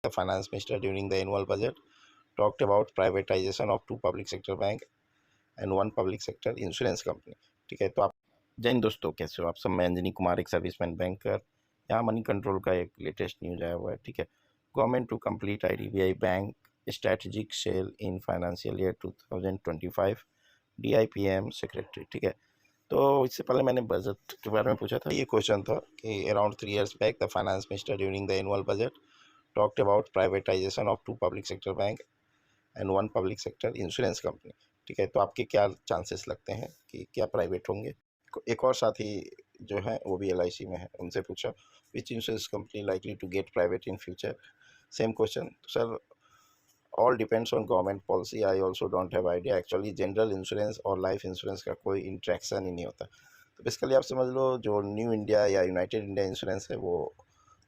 the finance minister during the annual budget talked about privatization of 2 public sector bank and 1 public sector insurance company। ठीक है, तो आप जय हिंद दोस्तों, कैसे हो आप सब। मैं अंजनी कुमार, एक सर्विसमैन बैंकर। यहाँ मनी कंट्रोल का एक लेटेस्ट न्यूज आया हुआ है। ठीक है, government to complete IDBI bank strategic sale in financial year 2025, DIPM secretary. ठीक है, तो इससे पहले मैंने बजट के बारे में पूछा था। ये क्वेश्चन था कि around 3 years back the finance minister during the annual budget talked about privatisation of 2 public sector bank and 1 public sector insurance company. ठीक है, तो आपके क्या चांसेस लगते हैं कि क्या प्राइवेट होंगे। एक और साथी जो है वो भी LIC में है, उनसे पूछा which insurance company likely to get private in future. Same question. Sir, all depends on government policy, I also don't have idea. Actually general insurance और लाइफ इंश्योरेंस का कोई इंट्रैक्शन ही नहीं होता। तो बेसिकली आप समझ लो, जो न्यू इंडिया या यूनाइटेड इंडिया इंश्योरेंस है वो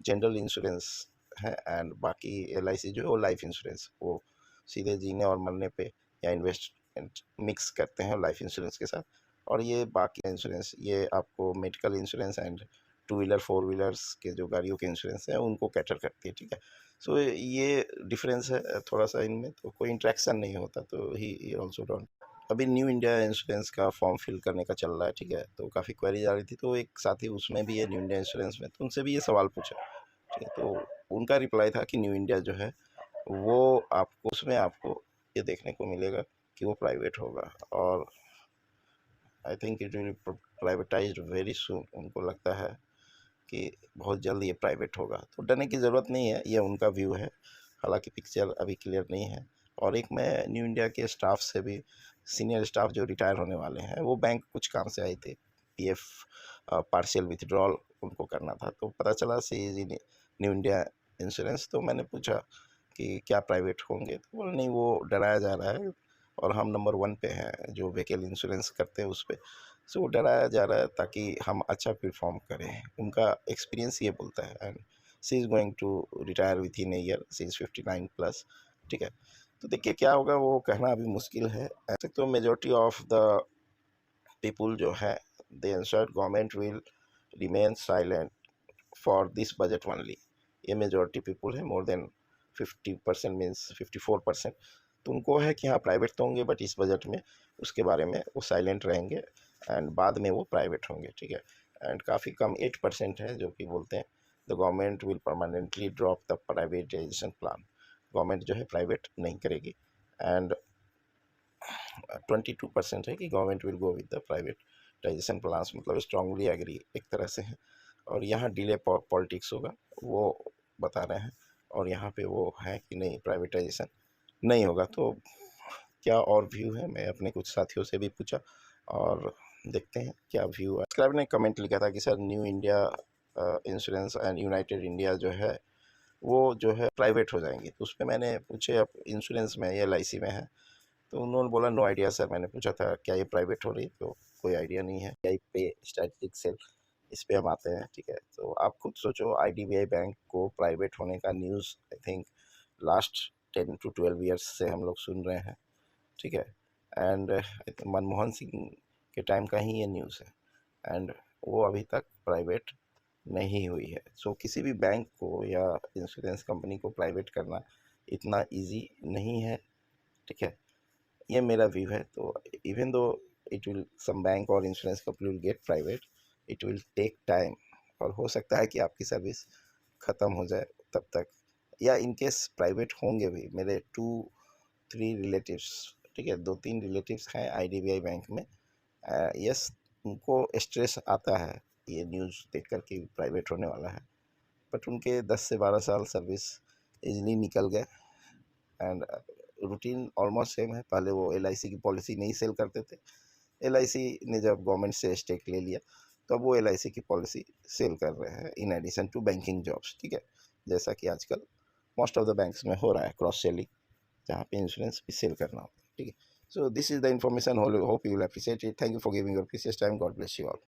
जनरल इंश्योरेंस है, एंड बाकी LIC जो है वो लाइफ इंश्योरेंस, वो सीधे जीने और मरने पे या इन्वेस्टमेंट मिक्स करते हैं लाइफ इंश्योरेंस के साथ। और ये बाकी इंश्योरेंस, ये आपको medical insurance and 2 wheeler 4 wheelers के जो गाड़ियों के इंश्योरेंस है उनको कैटर करती है। ठीक है, सो ये डिफरेंस है थोड़ा सा इनमें, तो कोई इंट्रैक्शन नहीं होता। तो ही ऑल्सो डोंट। अभी न्यू इंडिया इंश्योरेंस का फॉर्म फिल करने का चल रहा है। ठीक है, तो काफ़ी क्वेरीज आ रही थी, तो एक साथी उसमें भी है न्यू इंडिया इंश्योरेंस में, तो उनसे भी ये सवाल पूछा। ठीक है, तो उनका रिप्लाई था कि न्यू इंडिया जो है वो आपको उसमें आपको ये देखने को मिलेगा कि वो प्राइवेट होगा, और I think it will privatised very soon. उनको लगता है कि बहुत जल्द ये प्राइवेट होगा, तो डरने की ज़रूरत नहीं है, ये उनका व्यू है। हालांकि पिक्चर अभी क्लियर नहीं है। और एक मैं न्यू इंडिया के स्टाफ से भी, सीनियर स्टाफ जो रिटायर होने वाले हैं, वो बैंक कुछ काम से आए थे, PF पार्शियल विथड्रॉल उनको करना था, तो पता चला सी न्यू इंडिया इंश्योरेंस। तो मैंने पूछा कि क्या प्राइवेट होंगे, तो बोले नहीं, वो डराया जा रहा है और हम नंबर 1 पे हैं जो व्हीकल इंश्योरेंस करते हैं उस पर। सो डराया जा रहा है ताकि हम अच्छा परफॉर्म करें। उनका एक्सपीरियंस ये बोलता है, and she is going to retire within a year, she is 59+। ठीक है, तो देखिए क्या होगा वो कहना अभी मुश्किल है। ऐसे तो मेजॉरिटी ऑफ द पीपुल जो है they insured government will remain silent for this budget only. ये मेजॉरिटी पीपुल है, मोर देन 50% मीन्स 54%। तो उनको है कि हाँ प्राइवेट तो होंगे, बट इस बजट में उसके बारे में वो साइलेंट रहेंगे एंड बाद में वो प्राइवेट होंगे। ठीक है, एंड काफ़ी कम 8% है जो कि बोलते हैं the government will permanently drop the privatisation plan. Government जो है प्राइवेट नहीं करेगी, एंड 22% है कि government will go with the privatisation plans, मतलब स्ट्रांगली एग्री एक तरह से है। और यहाँ डिले पॉलिटिक्स होगा वो बता रहे हैं, और यहाँ पे वो है कि नहीं प्राइवेटाइजेशन नहीं होगा। तो क्या और व्यू है, मैं अपने कुछ साथियों से भी पूछा और देखते हैं क्या व्यू है। सब्सक्राइबर ने कमेंट लिखा था कि sir new India insurance and United India जो है वो जो है प्राइवेट हो जाएंगी। तो उस पर मैंने पूछे अब इंश्योरेंस में या LIC में है, तो उन्होंने बोला नो आइडिया सर। मैंने पूछा था क्या ये प्राइवेट हो रही है, तो कोई आइडिया नहीं है। आई पे स्ट्रैटेजिक सेल, इस पे हम आते हैं। ठीक है, तो आप खुद सोचो, IDBI बैंक को प्राइवेट होने का news I think last 10 to 12 years से हम लोग सुन रहे हैं। ठीक है, एंड मनमोहन सिंह के टाइम का ही ये न्यूज़ है, एंड वो अभी तक प्राइवेट नहीं हुई है। सो किसी भी बैंक को या इंश्योरेंस कंपनी को प्राइवेट करना इतना इजी नहीं है। ठीक है, ये मेरा व्यू है। तो even though it will some bank और insurance company will get private, it will take time, और हो सकता है कि आपकी सर्विस ख़त्म हो जाए तब तक, या इनकेस प्राइवेट होंगे भी। मेरे 2-3 रिलेटिव्स, ठीक है, 2-3 रिलेटिव्स हैं IDBI बैंक में। यस, उनको स्ट्रेस आता है ये न्यूज़ देख कर के प्राइवेट होने वाला है, बट उनके 10 से 12 साल सर्विस इजली निकल गए, एंड रूटीन ऑलमोस्ट सेम है। पहले वो LIC की पॉलिसी नहीं सेल करते थे, LIC ने जब गवर्नमेंट से स्टेक ले लिया तो अब वो LIC की पॉलिसी सेल कर रहे हैं in addition to banking jobs. ठीक है, जैसा कि आजकल मोस्ट ऑफ द बैंक्स में हो रहा है, क्रॉस सेलिंग, जहाँ पे इंश्योरेंस भी सेल करना होता है। ठीक है, so this is the information, hope you will appreciate it. Thank you for giving your precious time. God bless you all.